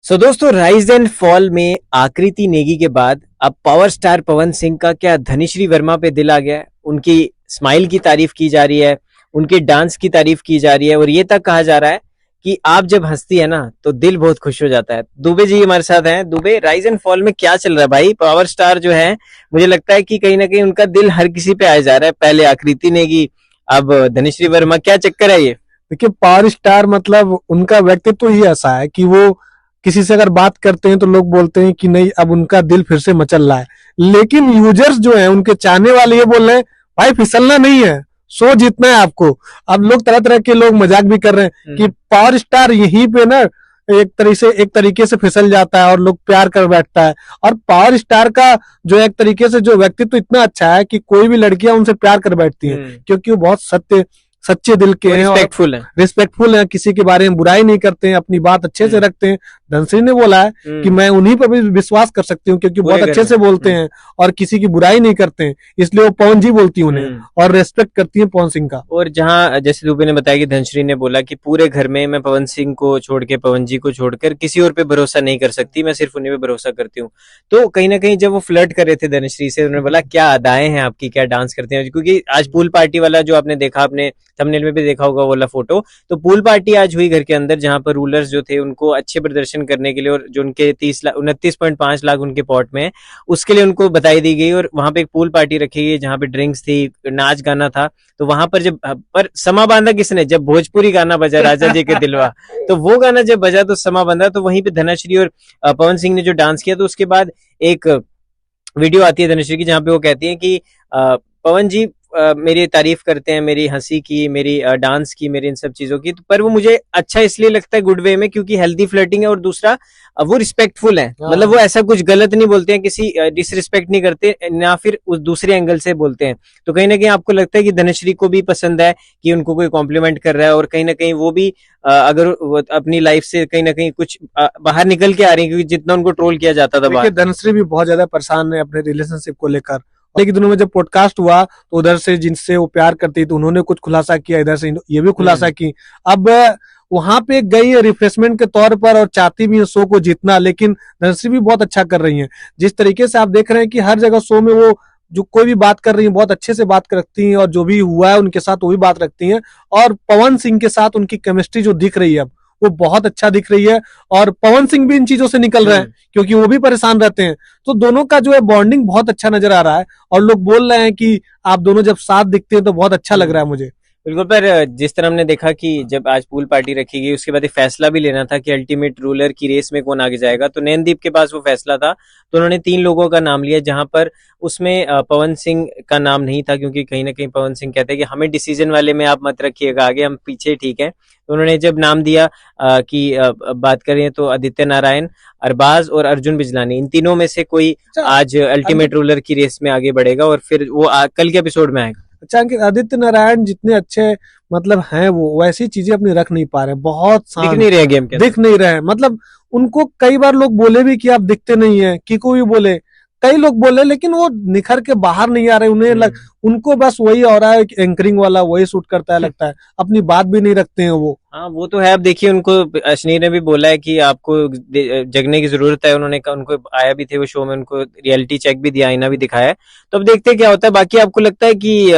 दोस्तों, rise and fall में आकृति नेगी के बाद अब पावर स्टार पवन सिंह का क्या धनिश्री वर्मा पे दिल आ गया है। उनकी स्माइल की तारीफ की जा रही है, उनके डांस की तारीफ की जा रही है और ये तक कहा जा रहा है कि आप जब हंसती है ना तो दिल बहुत खुश हो जाता है। दुबे जी हमारे साथ हैं। दुबे, राइज एंड फॉल में क्या चल रहा है भाई? पावर स्टार जो है, मुझे लगता है कि कहीं ना कहीं उनका दिल हर किसी पे आ जा रहा है। पहले आकृति नेगी, अब धनिश्री वर्मा, क्या चक्कर है ये? देखिए, पावर स्टार मतलब उनका व्यक्तित्व ही ऐसा है कि वो किसी से अगर बात करते हैं तो लोग बोलते हैं कि नहीं, अब उनका दिल फिर से मचल रहा है। लेकिन यूजर्स जो है, उनके चाहने वाले ये बोल रहे हैं भाई फिसलना नहीं है, शो जीतना है आपको। अब लोग तरह तरह के लोग मजाक भी कर रहे हैं कि पावर स्टार यहीं पे ना एक तरीके से फिसल जाता है और लोग प्यार कर बैठता है। और पावर स्टार का जो एक तरीके से जो व्यक्तित्व इतना अच्छा है कि कोई भी लड़कियां उनसे प्यार कर बैठती हैं, क्योंकि वो बहुत सच्चे दिल के हैं, रिस्पेक्टफुल हैं, किसी के बारे में बुराई नहीं करते हैं, अपनी बात अच्छे से रखते हैं। धनश्री ने बोला है कि मैं उन्हीं पर भी विश्वास कर सकती हूँ क्योंकि बहुत अच्छे से बोलते हैं और किसी की बुराई नहीं करते हैं, इसलिए वो पवन जी बोलती है उन्हें और रेस्पेक्ट करती है पवन सिंह का। और जहां जैसे दुबे ने बताया कि धनश्री ने बोला कि पूरे घर में मैं पवन सिंह को छोड़ के, पवन जी को छोड़कर किसी और पे भरोसा नहीं कर सकती, मैं सिर्फ उन्हीं पे भरोसा करती हूँ। तो कहीं ना कहीं जब वो फ्लर्ट कर रहे थे धनश्री से, उन्होंने बोला क्या अदाएं हैं आपकी, क्या डांस करते हैं। क्योंकि आज पूल पार्टी वाला जो आपने देखा, आपने थंबनेल में भी देखा होगा वाला फोटो, तो पूल पार्टी आज हुई घर के अंदर, जहां पर रूलर्स जो थे उनको अच्छे प्रदर्शन करने के लिए, और जो उनके 29.5 लाख उनके पॉट में है, उसके लिए उनको बताई दी गई। और वहां पे एक पूल पार्टी रखी गई जहां पे ड्रिंक्स थी, नाच गाना था। तो वहां पर जब पर समा बांधा किसने, जब भोजपुरी गाना बजा राजा जी के दिलवा, तो वो गाना जब बजा तो समा बांधा। तो वहीं पे धनश्री और पवन सिंह ने जो डांस किया, तो उसके बाद एक वीडियो आती है धनश्री की जहां पे वो कहती है कि पवन जी मेरी तारीफ करते हैं, मेरी हंसी की, मेरी डांस की, मेरी इन सब चीजों की, पर वो मुझे अच्छा इसलिए लगता है गुड वे में, क्योंकि हेल्दी फ्लर्टिंग है, और दूसरा वो रिस्पेक्टफुल है। मतलब वो ऐसा कुछ गलत नहीं बोलते हैं, किसी डिसरिस्पेक्ट नहीं करते, ना फिर उस दूसरे एंगल से बोलते हैं। तो कहीं ना कहीं आपको लगता है कि धनश्री को भी पसंद है कि उनको कोई कॉम्प्लीमेंट कर रहा है, और कहीं ना कहीं वो भी अगर अपनी लाइफ से कहीं ना कहीं कुछ बाहर निकल के आ रही है, क्योंकि जितना उनको ट्रोल किया जाता था बाहर। धनश्री भी बहुत ज्यादा परेशान है अपने रिलेशनशिप को लेकर। के दिनों में जब पॉडकास्ट हुआ तो उधर से जिनसे वो प्यार करती तो उन्होंने कुछ खुलासा किया, इधर से ये भी खुलासा की। अब वहां पे गई है रिफ्रेशमेंट के तौर पर और चाहती भी है शो को जीतना, लेकिन धनश्री भी बहुत अच्छा कर रही है। जिस तरीके से आप देख रहे हैं कि हर जगह शो में वो जो कोई भी बात कर रही है बहुत अच्छे से बात रखती हैं, और जो भी हुआ है उनके साथ वो भी बात रखती हैं। और पवन सिंह के साथ उनकी केमिस्ट्री जो दिख रही है अब, वो बहुत अच्छा दिख रही है। और पवन सिंह भी इन चीजों से निकल रहे हैं क्योंकि वो भी परेशान रहते हैं। तो दोनों का जो है बॉन्डिंग बहुत अच्छा नजर आ रहा है, और लोग बोल रहे हैं कि आप दोनों जब साथ दिखते हैं तो बहुत अच्छा लग रहा है मुझे। बिल्कुल। पर जिस तरह हमने देखा कि जब आज पूल पार्टी रखी गई, उसके बाद एक फैसला भी लेना था कि अल्टीमेट रूलर की रेस में कौन आगे जाएगा, तो नैनदीप के पास वो फैसला था। तो उन्होंने 3 लोगों का नाम लिया, जहां पर उसमें पवन सिंह का नाम नहीं था, क्योंकि कहीं ना कहीं पवन सिंह कहते हैं कि हमें डिसीजन वाले में आप मत रखिएगा आगे, हम पीछे ठीक है। तो उन्होंने जब नाम दिया कि बात करें तो आदित्य नारायण, अरबाज और अर्जुन बिजलानी, इन तीनों में से कोई आज अल्टीमेट रूलर की रेस में आगे बढ़ेगा, और फिर वो कल के एपिसोड में आएगा। अच्छा, कि आदित्य नारायण जितने अच्छे मतलब हैं वो वैसी चीजें अपनी रख नहीं पा रहे, बहुत दिख नहीं रहे गेम के, दिख नहीं रहे। मतलब उनको कई बार लोग बोले भी कि आप दिखते नहीं है, किको भी बोले, कई लोग बोले, लेकिन वो निखर के बाहर नहीं आ रहे। उनको बस वही हो रहा है, एंकरिंग वाला वही सूट करता है लगता है, अपनी बात भी नहीं रखते हैं वो। हाँ, वो तो है। अब देखिए, उनको अश्नीर ने भी बोला है कि आपको जगने की जरूरत है। उन्होंने कहा, उनको आया भी थे वो शो में, उनको रियलिटी चेक भी दिया, आईना भी दिखाया है। तो अब देखते हैं क्या होता है। बाकी आपको लगता है कि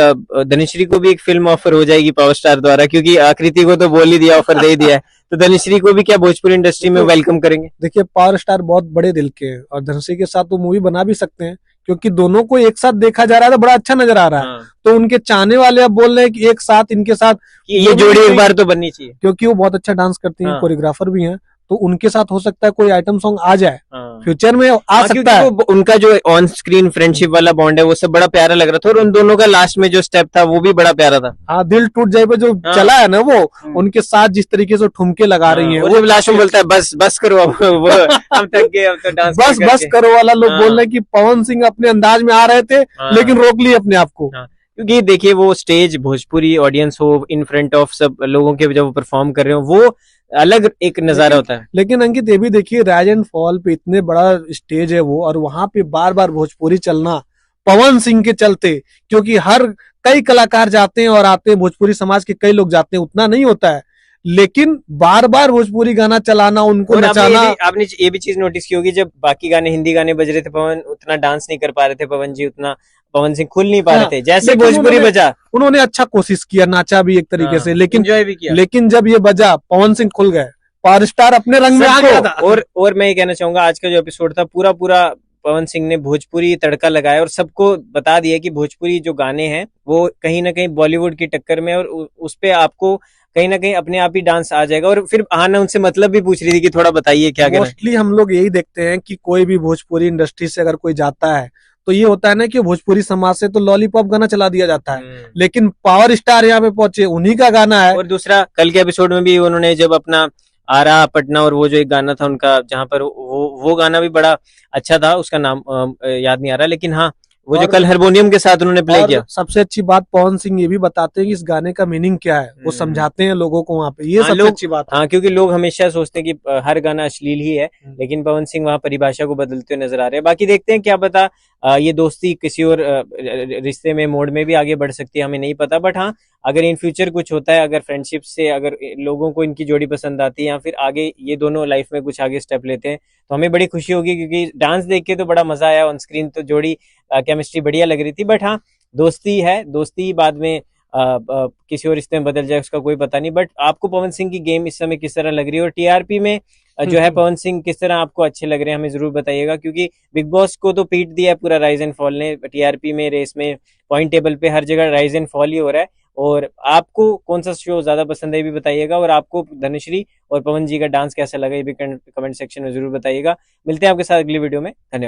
धनश्री को भी एक फिल्म ऑफर हो जाएगी पावर स्टार द्वारा, क्योंकि आकृति को तो बोल ही दिया, ऑफर दे ही दिया है, तो धनश्री को भी क्या भोजपुरी इंडस्ट्री में वेलकम करेंगे? देखिए, पावर स्टार बहुत बड़े दिल के हैं और धनश्री के साथ तो मूवी बना भी सकते हैं, क्योंकि दोनों को एक साथ देखा जा रहा है तो बड़ा अच्छा नजर आ रहा है। तो उनके चाहने वाले अब बोल रहे हैं कि एक साथ इनके साथ ये जोड़ी एक बार तो बननी चाहिए, क्योंकि वो बहुत अच्छा डांस करती हैं, कोरियोग्राफर भी हैं। तो उनके साथ हो सकता है कोई आइटम सॉन्ग आ जाए, फ्यूचर में आ सकता है। उनका जो ऑन स्क्रीन फ्रेंडशिप वाला बॉन्ड है वो सब बड़ा प्यारा लग रहा था, और उन दोनों का लास्ट में जो स्टेप था वो भी बड़ा प्यारा था। हाँ, दिल टूट जाए पे जो चला है ना, वो उनके साथ जिस तरीके से ठुमके लगा रही है, वो जब लास्ट में बोलता है बस बस करो अब, वो हम थक गए, अब तो डांस बस करो वाला, लोग बोल रहे हैं कि पवन सिंह अपने अंदाज में आ रहे थे लेकिन रोक लिए अपने आप को। क्योंकि देखिए, वो स्टेज भोजपुरी ऑडियंस हो, इन फ्रंट ऑफ सब लोगों के जब वो परफॉर्म कर रहे हो, वो अलग एक नजारा होता है। लेकिन अंकित, ये भी देखिए, राइज एंड फॉल पे इतने बड़ा स्टेज है वो, और वहां पे बार बार भोजपुरी चलना पवन सिंह के चलते, क्योंकि कई कलाकार जाते हैं और आते हैं, भोजपुरी समाज के कई लोग जाते हैं, उतना नहीं होता है। लेकिन बार बार भोजपुरी गाना चलाना, उनको और नचाना। आपने ये भी चीज नोटिस की होगी, जब बाकी गाने हिंदी गाने बज रहे थे, पवन उतना डांस नहीं कर पा रहे थे, पवन जी उतना, पवन सिंह खुल नहीं पा रहे हाँ, थे, जैसे लेकिन भोजपुरी बजा उन्होंने अच्छा कोशिश किया, नाचा भी एक तरीके से, लेकिन एंजॉय भी किया। लेकिन जब ये बजा, पवन सिंह खुल गए, पावर स्टार अपने रंग में आ सबको। गया था। और मैं ये कहना चाहूंगा, आज का जो एपिसोड था पूरा पूरा पवन सिंह ने भोजपुरी तड़का लगाया और सबको बता दिया कि भोजपुरी जो गाने हैं वो कहीं ना कहीं बॉलीवुड की टक्कर में, और उस पे आपको कहीं ना कहीं अपने आप ही डांस आ जाएगा। और फिर आना उनसे मतलब भी पूछ रही थी कि थोड़ा बताइए क्या कहना है। मोस्टली हम लोग यही देखते हैं कि कोई भी भोजपुरी इंडस्ट्री से अगर कोई जाता है तो ये होता है ना कि भोजपुरी समाज से तो लॉलीपॉप गाना चला दिया जाता है, लेकिन पावर स्टार यहाँ पे पहुंचे, उन्हीं का गाना है। और दूसरा, कल के एपिसोड में भी उन्होंने जब अपना आरा पटना, और वो जो एक गाना था उनका जहां पर वो गाना भी बड़ा अच्छा था, उसका नाम याद नहीं आ रहा, लेकिन हाँ वो जो और- कल हारमोनियम के साथ उन्होंने प्ले किया। और सबसे अच्छी बात, पवन सिंह ये भी बताते हैं कि इस गाने का मीनिंग क्या है, वो समझाते हैं लोगों को वहाँ पे, ये हाँ, सबसे लोग- अच्छी बात है। हाँ, क्योंकि लोग हमेशा सोचते हैं कि हर गाना अश्लील ही है, लेकिन पवन सिंह वहां परिभाषा को बदलते हुए नजर आ रहे हैं। बाकी देखते हैं, क्या पता ये दोस्ती किसी और रिश्ते में, मोड़ में भी आगे बढ़ सकती है, हमें नहीं पता। बट हाँ, अगर इन फ्यूचर कुछ होता है, अगर फ्रेंडशिप से अगर लोगों को इनकी जोड़ी पसंद आती है, या फिर आगे ये दोनों लाइफ में कुछ आगे स्टेप लेते हैं, तो हमें बड़ी खुशी होगी, क्योंकि डांस देख के तो बड़ा मजा आया, ऑन स्क्रीन तो जोड़ी केमिस्ट्री बढ़िया लग रही थी। बट हाँ, दोस्ती है, दोस्ती बाद में किसी और रिश्ते में बदल जाए उसका कोई पता नहीं। बट आपको पवन सिंह की गेम इस समय किस तरह लग रही है, और टीआरपी में जो है पवन सिंह किस तरह आपको अच्छे लग रहे हैं, हमें जरूर बताइएगा। क्योंकि बिग बॉस को तो पीट दिया है पूरा राइज एंड फॉल ने, टीआरपी में, रेस में, पॉइंट टेबल पे हर जगह राइज एंड फॉल ही हो रहा है। और आपको कौन सा शो ज्यादा पसंद है ये भी बताइएगा, और आपको धनुश्री और पवन जी का डांस कैसा लगा ये भी कमेंट सेक्शन में जरूर बताइएगा। मिलते हैं आपके साथ अगली वीडियो में, धन्यवाद।